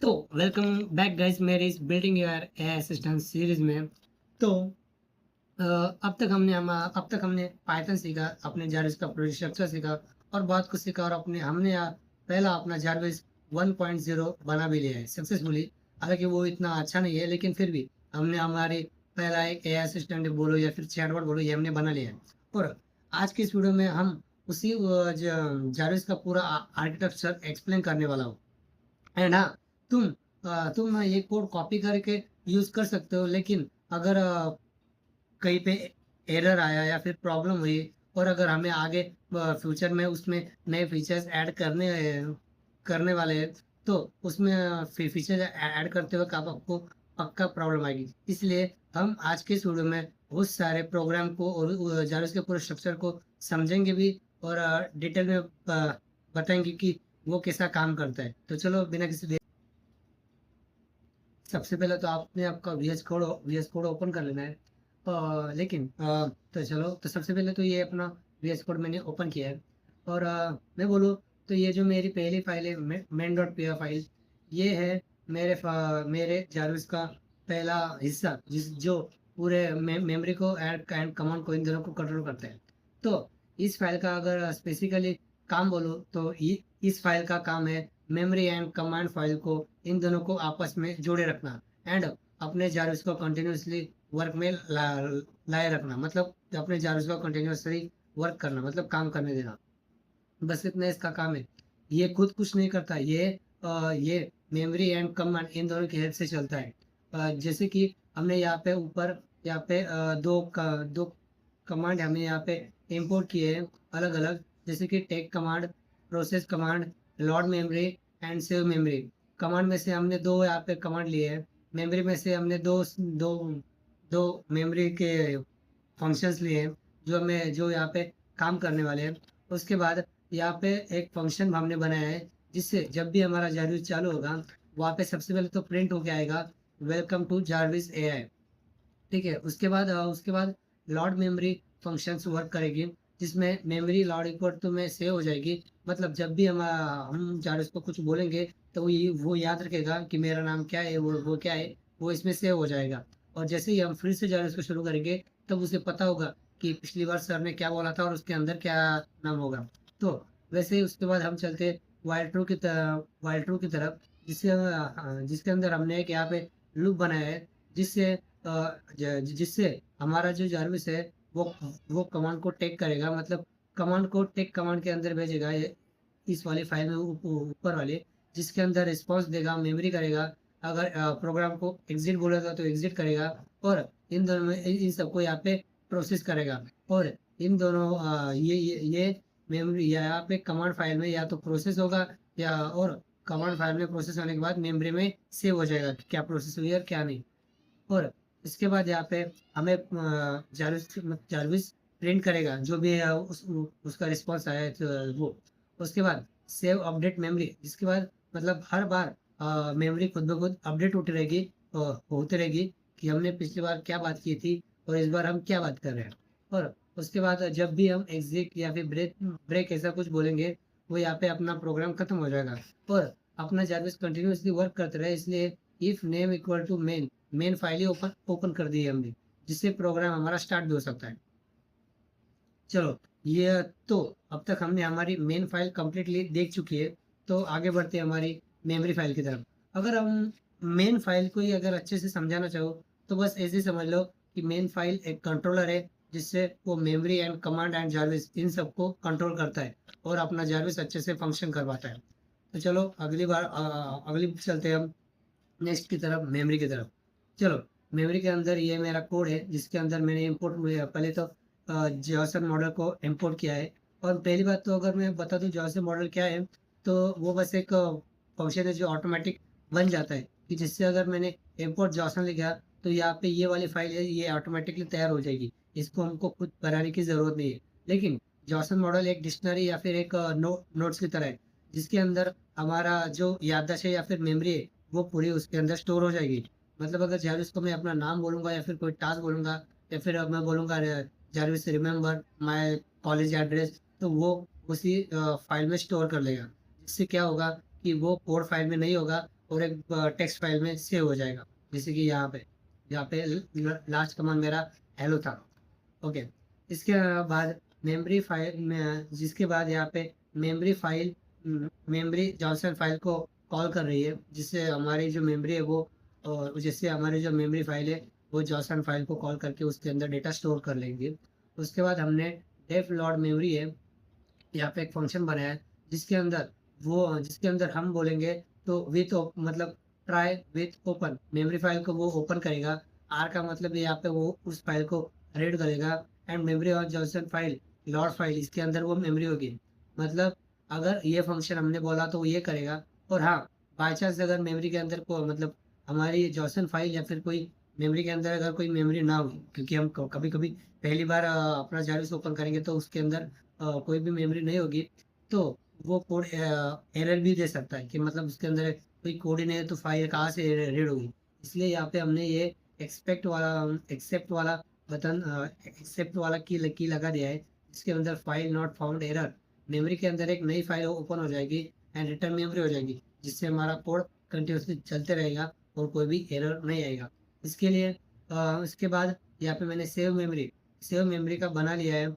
तो welcome back guys मेरे इस building your AI assistant series में। तो अब तक हमने पाइथन सीखा, अपने जारविस का प्रोजेक्ट स्ट्रक्चर सीखा और बहुत कुछ सीखा और अपने हमने पहला अपना जारविस 1.0 बना भी लिया है सक्सेसफुली। हालांकि वो इतना अच्छा नहीं है लेकिन फिर भी हमने हमारी पहला एक एआई असिस्टेंट बोलो या फिर चैटबॉट बोलो ये हमने बना लिया है। और आज की इस वीडियो में हम उसी जारविस का पूरा आर्किटेक्चर एक्सप्लेन करने वाला हूँ। एंड हाँ, तुम ये कोड कॉपी करके यूज कर सकते हो, लेकिन अगर कहीं पे एरर आया या फिर प्रॉब्लम हुई और अगर हमें आगे फ्यूचर में उसमें नए फीचर्स ऐड करने वाले हैं, तो उसमें फीचर ऐड करते वक्त आपको पक्का प्रॉब्लम आएगी। इसलिए हम आज के इस वीडियो में बहुत सारे प्रोग्राम को और जावा के पूरे स्ट्रक्चर को समझेंगे भी और डिटेल में बताएंगे कि वो कैसा काम करता है। तो चलो बिना किसी सबसे पहले तो आपने आपका वीएस कोड ओपन कर लेना है। लेकिन तो चलो, तो सबसे पहले तो ये अपना वीएस कोड मैंने ओपन किया है। और मैं बोलूँ तो ये जो मेरी पहली फाइल है मेन डॉट पी फाइल, ये है मेरे जारविस का पहला हिस्सा जो पूरे मेमोरी को एंड कमांड को इन दोनों को कंट्रोल करते हैं। तो इस फाइल का अगर स्पेसिकली काम बोलो तो इस फाइल का काम है मेमोरी एंड कमांड फाइल को इन दोनों को आपस में जोड़े रखना एंड अपने जारविस को कंटिन्यूसली वर्क में लाए रखना, मतलब अपने जारविस को कंटिन्यूसली वर्क करना, मतलब काम करने देना। बस इतना इसका काम है। ये खुद कुछ नहीं करता, ये मेमोरी एंड कमांड इन दोनों की हेल्प से चलता है। जैसे कि हमने यहाँ पे ऊपर यहाँ पे दो कमांड हमने यहाँ पे इंपोर्ट किए हैं अलग अलग, जैसे कि take command, process command, load memory and save memory. Command में से हमने दो यहाँ पे कमांड लिए हैं, मेमोरी में से हमने दो दो दो मेमोरी के फंक्शंस लिए हैं जो यहाँ पे काम करने वाले हैं। उसके बाद यहाँ पे एक फंक्शन हमने बनाया है जिससे जब भी हमारा जारविस चालू होगा वहाँ पे सबसे पहले तो प्रिंट होके आएगा वेलकम टू जारविस एआई। ठीक है, उसके बाद लॉर्ड मेमोरी फंक्शंस वर्क करेगी, जिसमें मेमोरी लॉर्ड इक्वल टू में सेव हो जाएगी। मतलब जब भी हम जारविस को कुछ बोलेंगे तो वो याद रखेगा कि मेरा नाम क्या है, वो क्या है, वो इसमें सेव हो जाएगा। और जैसे ही हम फिर से जारविस को शुरू करेंगे तब उसे पता होगा कि पिछली बार सर ने क्या बोला था और उसके अंदर क्या नाम होगा। तो वैसे ही उसके बाद हम चलते वाइल्ड ट्रू की तरफ, जिसके अंदर हमने एक यहाँ पे लूप बनाया है, जिससे जिससे हमारा जो जारविस है वो कमांड को टेक करेगा, मतलब कमांड को टेक कमांड के अंदर भेजेगा इस वाली फाइल में ऊपर वाले, जिसके अंदर रिस्पॉन्स देगा, मेमोरी करेगा। अगर प्रोग्राम को एग्जिट बोलेगा तो एग्जिट करेगा और इन दोनों में इन सबको यहाँ पे प्रोसेस करेगा। और इन दोनों ये मेमोरी यहाँ पे कमांड फाइल में या तो प्रोसेस होगा या और कमांड फाइल में प्रोसेस होने के बाद मेमोरी में सेव हो जाएगा कि क्या प्रोसेस हुई और क्या नहीं। और इसके बाद यहाँ पे हमें जारविस प्रिंट करेगा जो भी है उसका रिस्पॉन्स आया है, तो वो उसके बाद सेव अपडेट मेमोरी, जिसके बाद मतलब हर बार मेमोरी खुद ब खुद अपडेट होती रहेगी, होती रहेगी कि हमने पिछली बार क्या बात की थी और इस बार हम क्या बात कर रहे हैं। और उसके बाद जब भी हम एग्जिट या फिर ब्रेक ब्रेक ऐसा कुछ बोलेंगे वो यहाँ पे अपना प्रोग्राम खत्म हो जाएगा और अपना जारविस कंटिन्यूसली वर्क करते रहे। इसलिए if name equal to main file ही ओपन ओपन कर दी है हमने, जिससे प्रोग्राम हमारा स्टार्ट भी हो सकता है। चलो, ये तो अब तक हमने हमारी मेन फाइल कंप्लीटली देख चुकी है। तो आगे बढ़ते हैं हमारी मेमोरी फाइल की तरफ। अगर हम मेन फाइल को ही अगर अच्छे से समझाना चाहो तो बस ऐसे ही समझ लो कि मेन फाइल एक कंट्रोलर है जिससे वो memory and command and Jarvis इन सबको कंट्रोल करता है और अपना जारविस अच्छे से फंक्शन करवाता है। तो चलो अगली चलते हैं हम नेक्स्ट की तरफ, मेमोरी की तरफ। चलो, मेमोरी के अंदर ये मेरा कोड है जिसके अंदर मैंने इंपोर्ट पहले तो जॉसन मॉडल को इंपोर्ट किया है। और पहली बात तो अगर मैं बता दूं जॉसन मॉडल क्या है, तो वो बस एक फंक्शन है जो ऑटोमेटिक बन जाता है कि जिससे अगर मैंने इंपोर्ट जॉसन लिखा तो यहाँ पे ये वाली फाइल है ये ऑटोमेटिकली तैयार हो जाएगी, इसको हमको खुद बनाने की ज़रूरत नहीं है। लेकिन जॉसन मॉडल एक डिक्शनरी या फिर एक नोट्स की तरह है, जिसके अंदर हमारा जो याददाश्त है या फिर मेमोरी है वो पूरी उसके अंदर स्टोर हो जाएगी। मतलब अगर जारविस को मैं अपना नाम बोलूंगा या फिर कोई टास्क बोलूंगा या फिर अब मैं बोलूंगा Jarvis remember my college address, तो वो उसी फाइल में स्टोर कर लेगा। जिससे क्या होगा कि वो कोड फाइल में नहीं होगा, और एक टेक्स्ट फाइल में सेव हो जाएगा। जैसे कि यहाँ पे लास्ट कमांड मेरा हेलो था। ओके, इसके बाद मेमोरी फाइल में, जिसके बाद यहाँ पे memory file memory Johnson file को कॉल कर रही है, जिससे हमारी जो मेमोरी है वो, और जिससे हमारी जो मेमोरी फाइल है वो जॉनसन फाइल को कॉल करके उसके अंदर डेटा स्टोर कर लेंगे। उसके बाद हमने डेफ लॉर्ड मेमोरी है, यहाँ पे एक फंक्शन बनाया है जिसके अंदर हम बोलेंगे तो विथ मतलब try with open memory file को वो ओपन करेगा। आर का मतलब यहाँ पे वो उस फाइल को रीड करेगा। And memory of Johnson file Lord file, इसके अंदर वो मेमोरी होगी। मतलब अगर ये फंक्शन हमने बोला तो वो ये करेगा। और हाँ, बाई चांस अगर मेमोरी के अंदर को मतलब हमारी जॉनसन फाइल या फिर कोई मेमोरी के अंदर अगर कोई मेमोरी ना हुई, क्योंकि हम कभी कभी पहली बार अपना जारविस ओपन करेंगे तो उसके अंदर कोई भी मेमोरी नहीं होगी, तो वो कोड एरर भी दे सकता है कि मतलब उसके अंदर कोई कोड ही नहीं है तो फाइल कहाँ से रीड होगी। इसलिए यहाँ पे हमने ये एक्सेप्ट वाला बटन एक्सेप्ट वाला की लगा दिया है, जिसके अंदर file not found error, memory के अंदर एक नई फाइल ओपन हो जाएगी एंड रिटर्न मेमोरी हो जाएगी, जिससे हमारा कोड कंटिन्यूसली चलते रहेगा और कोई भी एरर नहीं आएगा। इसके लिए इसके बाद यहाँ पे मैंने सेव मेमोरी का बना लिया है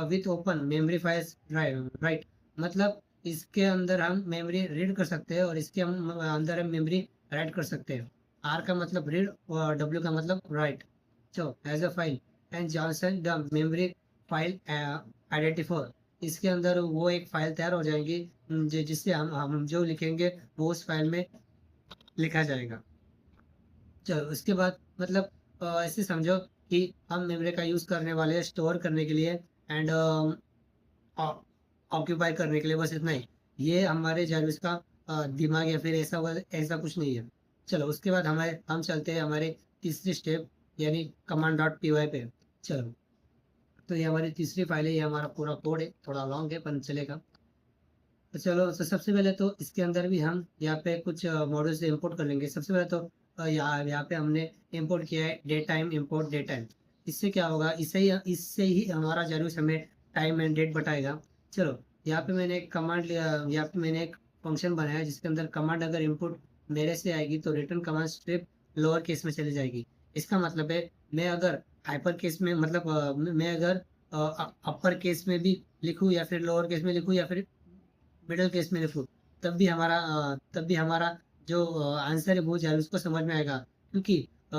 with open memory files drive, right. मतलब इसके अंदर हम मेमोरी रीड कर सकते हैं और इसके हम अंदर हम मेमोरी राइट कर सकते हैं। आर का मतलब रीड और डब्ल्यू का मतलब write. so as a file and Johnson the memory file identifier, इसके अंदर वो एक फाइल तैयार हो जाएगी जिससे हम जो लिखेंगे वो उस फाइल में लिखा जाएगा। चलो उसके बाद मतलब ऐसे समझो कि हम मेमोरी का यूज़ करने वाले हैं स्टोर करने के लिए एंड ऑक्यूपाई करने के लिए, बस इतना ही। ये हमारे जारविस का दिमाग या फिर ऐसा कुछ नहीं है। चलो उसके बाद हम चलते हैं हमारे तीसरी स्टेप यानी कमांड डॉट पी वाई पे। चलो, तो ये हमारी तीसरी फाइल है, ये हमारा पूरा कोड है, थोड़ा लॉन्ग है पर चलेगा। तो चलो, तो सबसे पहले तो इसके अंदर भी हम यहाँ पे कुछ मॉड्यूल से इंपोर्ट कर लेंगे। सबसे पहले तो यहाँ पे हमने इंपोर्ट किया है day time import day time. इससे क्या होगा, इससे ही हमारा जरूर हमें टाइम एंड डेट बताएगा। चलो, यहाँ पे मैंने एक कमांड लिया, यहाँ पे मैंने एक फंक्शन बनाया जिसके अंदर कमांड अगर इनपुट मेरे से आएगी तो return command strip lower case में चली जाएगी। इसका मतलब है मैं अगर हाइपर केस में मतलब मैं अगर अपर केस में भी लिखूँ या फिर लोअर केस में लिखूँ या फिर मिडिल केस में लिखूँ, तब भी हमारा जो आंसर है वो जरूर उसको समझ में आएगा। क्योंकि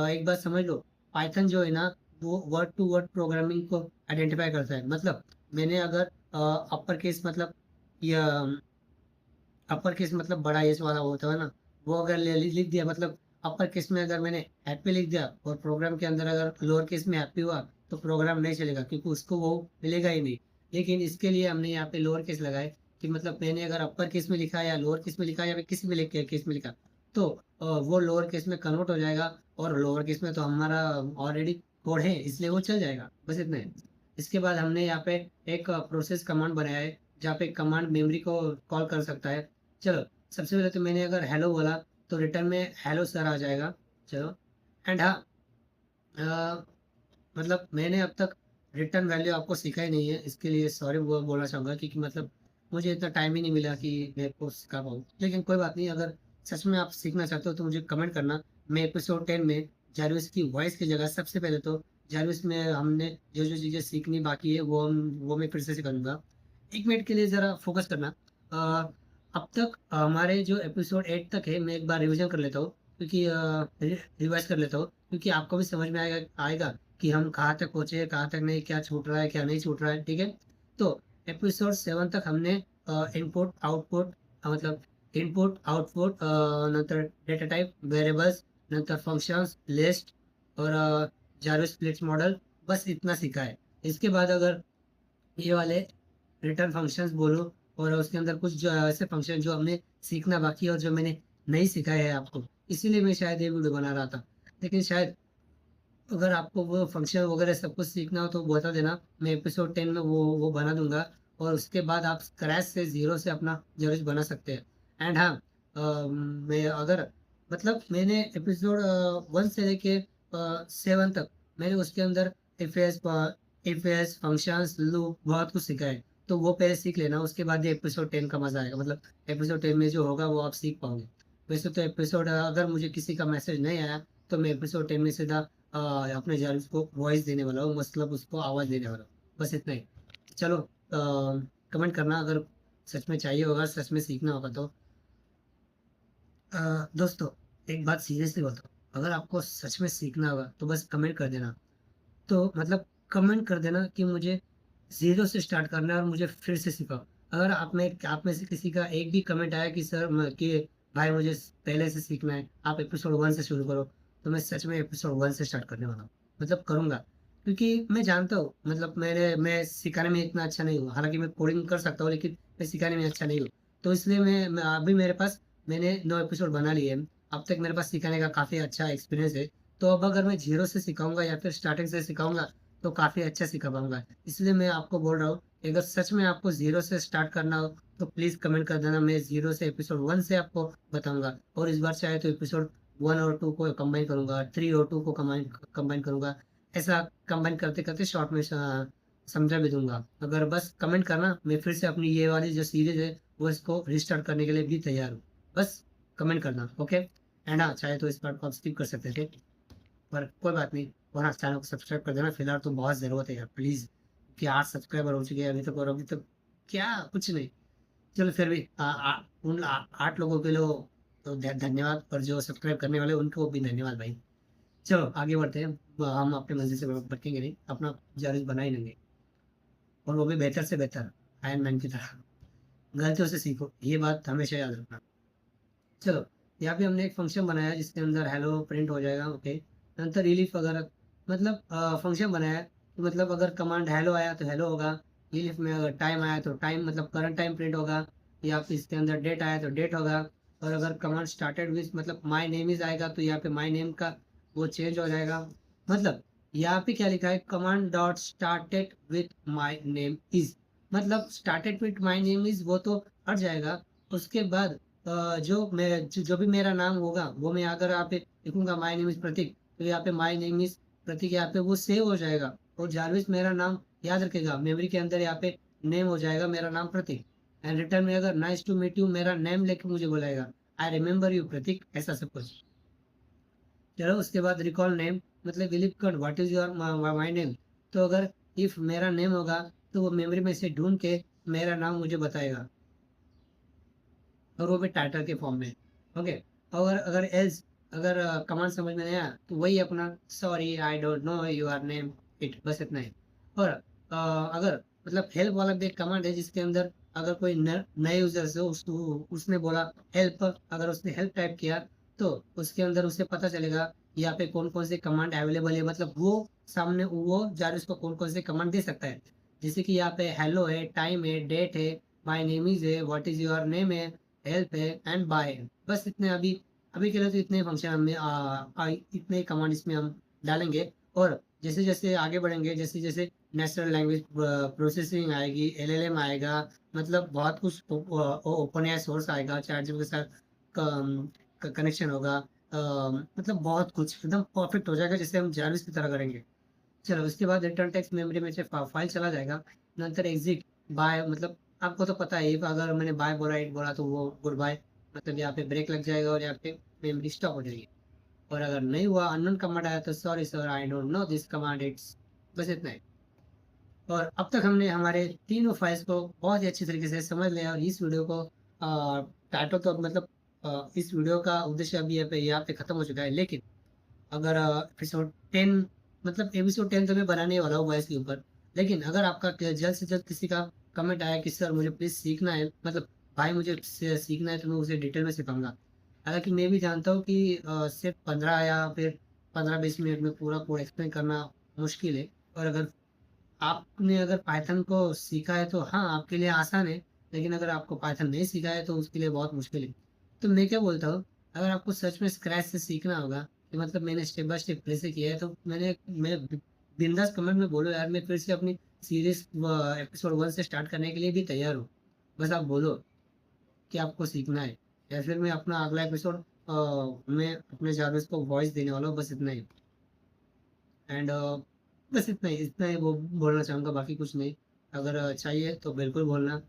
एक बात समझ लो, पाइथन जो है ना वो वर्ड टू वर्ड प्रोग्रामिंग को आइडेंटिफाई करता है। मतलब मैंने अगर अपर केस मतलब या अपर केस मतलब बड़ा एस वाला होता है ना, वो अगर लिख दिया मतलब अपर केस में अगर मैंने हैप्पी लिख दिया और प्रोग्राम के अंदर अगर लोअर केस में हैप्पी हुआ तो प्रोग्राम नहीं चलेगा क्योंकि उसको वो मिलेगा ही नहीं। लेकिन इसके लिए हमने यहाँ पे लोअर केस लगाए कि मतलब मैंने अगर अपर केस में लिखा या लोअर केस में लिखा या फिर किसी भी केस में लिखा तो वो लोअर केस में कन्वर्ट हो जाएगा। और लोअर केस में तो हमारा ऑलरेडी कोड है इसलिए वो चल जाएगा, बस इतना है। इसके बाद हमने यहाँ पे एक प्रोसेस कमांड बनाया है जहाँ पे कमांड मेमोरी को कॉल कर सकता है। चलो, सबसे पहले तो मैंने अगर हेलो बोला तो रिटर्न में हेलो सर आ जाएगा। चलो, एंड हाँ, अ, मतलब मैंने अब तक रिटर्न वैल्यू आपको सीखा ही नहीं है, इसके लिए सॉरी वो बोलना चाहूँगा क्योंकि मतलब मुझे इतना टाइम ही नहीं मिला कि मैं आपको सिखा पाऊँ। लेकिन कोई बात नहीं, अगर सच में आप सीखना चाहते हो तो मुझे कमेंट करना। मैं एपिसोड 10 में जारविस की वॉइस की जगह सबसे पहले तो जारविस में हमने जो जो चीज़ें सीखनी बाकी है वो मैं फिर से सिखाऊंगा। 1 मिनट के लिए ज़रा फोकस करना। अ, अब तक हमारे जो एपिसोड 8 तक है मैं एक बार रिविजन कर लेता हूँ, क्योंकि रिवाइज कर लेता हूँ क्योंकि आपको भी समझ में आएगा कि हम कहाँ तक पहुँचे, कहाँ तक नहीं, क्या छूट रहा है क्या नहीं छूट रहा है, ठीक है। तो एपिसोड 7 तक हमने इनपुट आउटपुट मतलब इनपुट आउटपुट नंतर डेटा टाइप वेरिएबल्स नंतर फंक्शंस लिस्ट और जारविस स्प्लिट मॉडल, बस इतना सीखा है। इसके बाद अगर ये वाले रिटर्न फंक्शंस बोलो और उसके अंदर कुछ जो ऐसे फंक्शन जो हमने सीखना बाकी है और जो मैंने नहीं सिखाया है आपको, इसीलिए मैं शायद ये वीडियो बना रहा था। लेकिन शायद अगर आपको वो फंक्शन वगैरह सब कुछ सीखना हो तो बता देना, मैं एपिसोड 10 में वो बना दूंगा। और उसके बाद आप स्क्रैच से जीरो से अपना जरूर बना सकते हैं। एंड हाँ, मैं अगर मतलब मैंने एपिसोड 1 से लेके 7 तक मैंने उसके अंदर इफ एस फंक्शंस लूप बहुत कुछ सीखा है। तो वो पहले सीख लेना, उसके बाद ये एपिसोड 10 का मजा आएगा। मतलब एपिसोड 10 में जो होगा वो आप सीख पाओगे। वैसे तो एपिसोड अगर मुझे किसी का मैसेज नहीं आया तो मैं एपिसोड 10 में सीधा अपने जारिस को वॉइस देने वाला हूँ, मतलब उसको आवाज़ देने वाला हूँ, बस इतना ही। चलो कमेंट करना अगर सच में चाहिए होगा, सच में सीखना होगा तो। अ, दोस्तों, एक बात सीरियसली बताओ, अगर आपको सच में सीखना होगा तो बस कमेंट कर देना। तो मतलब कमेंट कर देना कि मुझे ज़ीरो से स्टार्ट करना है और मुझे फिर से सिखाओ। अगर आप में से किसी का एक भी कमेंट आया कि सर कि भाई मुझे पहले से सीखना है, आप एपिसोड 1 से शुरू करो, तो मैं सच में एपिसोड 1 से स्टार्ट करने वाला हूँ। मतलब करूँगा, क्योंकि मैं जानता हूँ, मतलब मैं सिखाने में इतना अच्छा नहीं हूँ। हालाँकि मैं कोडिंग कर सकता हूँ, लेकिन मैं सिखाने में अच्छा नहीं हूँ। तो इसलिए मैं अभी मेरे पास मैंने 9 एपिसोड बना लिए हैं। अब तक मेरे पास सिखाने का काफ़ी अच्छा एक्सपीरियंस है। तो अब अगर मैं ज़ीरो से सिखाऊँगा या फिर स्टार्टिंग से सिखाऊँगा तो काफ़ी अच्छा सिखा पाऊँगा। इसलिए मैं आपको बोल रहा हूँ, अगर सच में आपको ज़ीरो से स्टार्ट करना हो, तो प्लीज़ कमेंट कर देना। मैं ज़ीरो से एपिसोड 1 से आपको बताऊँगा, और इस बार चाहे तो एपिसोड 1 और 2 को कंबाइन करूँगा, 3 और 2 को कंबाइन करूँगा। ऐसा कंबाइन करते-करते शॉर्ट में समझा भी दूँगा। अगर बस कमेंट करना, मैं फिर से अपनी ये वाली जो सीरीज़ है, वो इसको रिस्टार्ट करने के लिए भी तैयार हूँ। बस कमेंट करना, ओके? एंड हाँ, चाहे तो इस पार्ट को आप स्किप कर सकते थे। पर कोई बात नहीं, और हाँ, चैनल को सब्सक्राइब कर देना। फिलहाल तो बहुत ज़रूरत है यार, प्लीज़, कि 8 सब्सक्राइबर हो चुके हैं अभी तक, और अभी तक क्या कुछ नहीं। चलो फिर भी उन 8 लोगों के लिए तो धन्यवाद, और जो सब्सक्राइब करने वाले उनको भी धन्यवाद भाई। चलो आगे बढ़ते हैं। हम अपने मंजिल से भटकेंगे नहीं, अपना जर्नी बना ही लेंगे, और वो भी बेहतर से बेहतर, आयरन मैन की तरह। गलतियों से सीखो, ये बात हमेशा याद रखना। चलो, यहाँ पे हमने एक फंक्शन बनाया जिसके अंदर हेलो प्रिंट हो जाएगा, ओके। नंतर रिलीफ वगैरह, मतलब फंक्शन बनाया है, तो मतलब अगर कमांड हेलो आया तो हेलो होगा। रिलीफ में अगर टाइम आया तो टाइम, मतलब करंट टाइम प्रिंट होगा, या फिर इसके अंदर डेट आया तो डेट होगा। और अगर कमांड स्टार्टेड विथ, मतलब माई नेम इज आएगा, तो यहाँ पे माई नेम का वो चेंज हो जाएगा। मतलब यहाँ पे क्या लिखा है, command dot started with my name is, मतलब started with my name is वो तो हट जाएगा। उसके बाद जो भी मेरा नाम होगा वो मैं अगर यहाँ पे लिखूंगा माय नेम इज प्रतीक, तो यहाँ पे माय नेम इज प्रतीक यहाँ पे वो सेव हो जाएगा, और जारविस मेरा नाम याद रखेगा, मेमोरी के अंदर यहाँ पे नेम हो जाएगा मेरा नाम प्रतीक। एंड रिटर्न में अगर नाइस टू मीट यू मेरा नेम लेके मुझे बुलाएगा, आई रिमेम्बर यू प्रतीक, ऐसा सब कुछ। चलो उसके बाद रिकॉल नेम, मतलब विलिप cut what is your my name, तो अगर इफ मेरा नेम होगा तो वो मेमोरी में से ढूंढ के मेरा नाम मुझे बताएगा, और वो भी टाइटल के फॉर्म में, ओके। और अगर एल्स, अगर कमांड समझ में नहीं आया तो वही अपना sorry I don't know your name, it, बस इतना ही। और अगर मतलब हेल्प वाला भी एक कमांड है जिसके अंदर अगर कोई नए यूजर से उसने बोला हेल्प, अगर उसने हेल्प टाइप किया तो उसके अंदर उसे पता चलेगा यहाँ पे कौन कौन से कमांड अवेलेबल है, मतलब वो सामने वो जार उसको कौन कौन से कमांड दे सकता है। जैसे कि यहाँ पे हेलो है, टाइम है, डेट है, माई नेम इज है, व्हाट इज योर नेम है, हेल्प है, एंड बाय है। बस इतने अभी अभी के लिए तो इतने फंक्शन हमें इतने कमांड इसमें हम डालेंगे। और जैसे जैसे आगे बढ़ेंगे, जैसे जैसे नेचुरल लैंग्वेज प्रोसेसिंग आएगी, एलएलएम आएगा, मतलब बहुत कुछ ओपन एआई सोर्स आएगा, चैट जीपीटी के साथ कनेक्शन होगा, मतलब बहुत कुछ एकदम परफेक्ट हो जाएगा जैसे हम जारविस की तरह करेंगे। चलो उसके बाद रिटर्न टेक्स्ट मेमोरी में से फाइल चला जाएगा। नंतर एग्जिट बाय, मतलब आपको तो पता है अगर मैंने बाय बोला, इट बोला, तो वो गुड बाय, मतलब यहाँ पे ब्रेक लग जाएगा और यहाँ पे मेमोरी स्टॉप हो जाएगी। और अगर नहीं हुआ, अननोन कमांड आया, तो sorry sir I don't know this command, it's, बस इतना ही। और अब तक हमने हमारे तीनों फाइल्स को बहुत ही अच्छी तरीके से समझ लिया, और इस वीडियो को टाइटल तो मतलब इस वीडियो का उद्देश्य अभी यहाँ पे खत्म हो चुका है। लेकिन अगर एपिसोड 10, मतलब एपिसोड 10 तो मैं बनाने वाला हूँ वॉइस के ऊपर। लेकिन अगर आपका जल्द से जल्द किसी का कमेंट आया कि सर मुझे प्लीज़ सीखना है, मतलब भाई मुझे सीखना है, तो मैं उसे डिटेल में सिखाऊंगा। हालांकि मैं भी जानता हूँ कि सिर्फ 15 या फिर 15-20 मिनट में पूरा कोड एक्सप्लेन करना मुश्किल है। और अगर आपने अगर पाइथन को सीखा है तो हाँ आपके लिए आसान है, लेकिन अगर आपको पाइथन नहीं सीखा है तो उसके लिए बहुत मुश्किल है। तो मैं क्या बोलता हूँ, अगर आपको सच में स्क्रैच से सीखना होगा, कि मतलब मैंने स्टेप बाय स्टेप कैसे किया है, तो मैं बिंदास कमेंट में बोलो यार, मैं फिर से अपनी सीरीज एपिसोड 1 से स्टार्ट करने के लिए भी तैयार हूँ। बस आप बोलो कि आपको सीखना है, या फिर मैं अपना अगला एपिसोड मैं अपने जारवेज को वॉइस देने वाला हूँ, बस इतना ही। एंड बस इतना ही वो बोलना चाहूँगा, बाकी कुछ नहीं। अगर चाहिए तो बिल्कुल बोलना।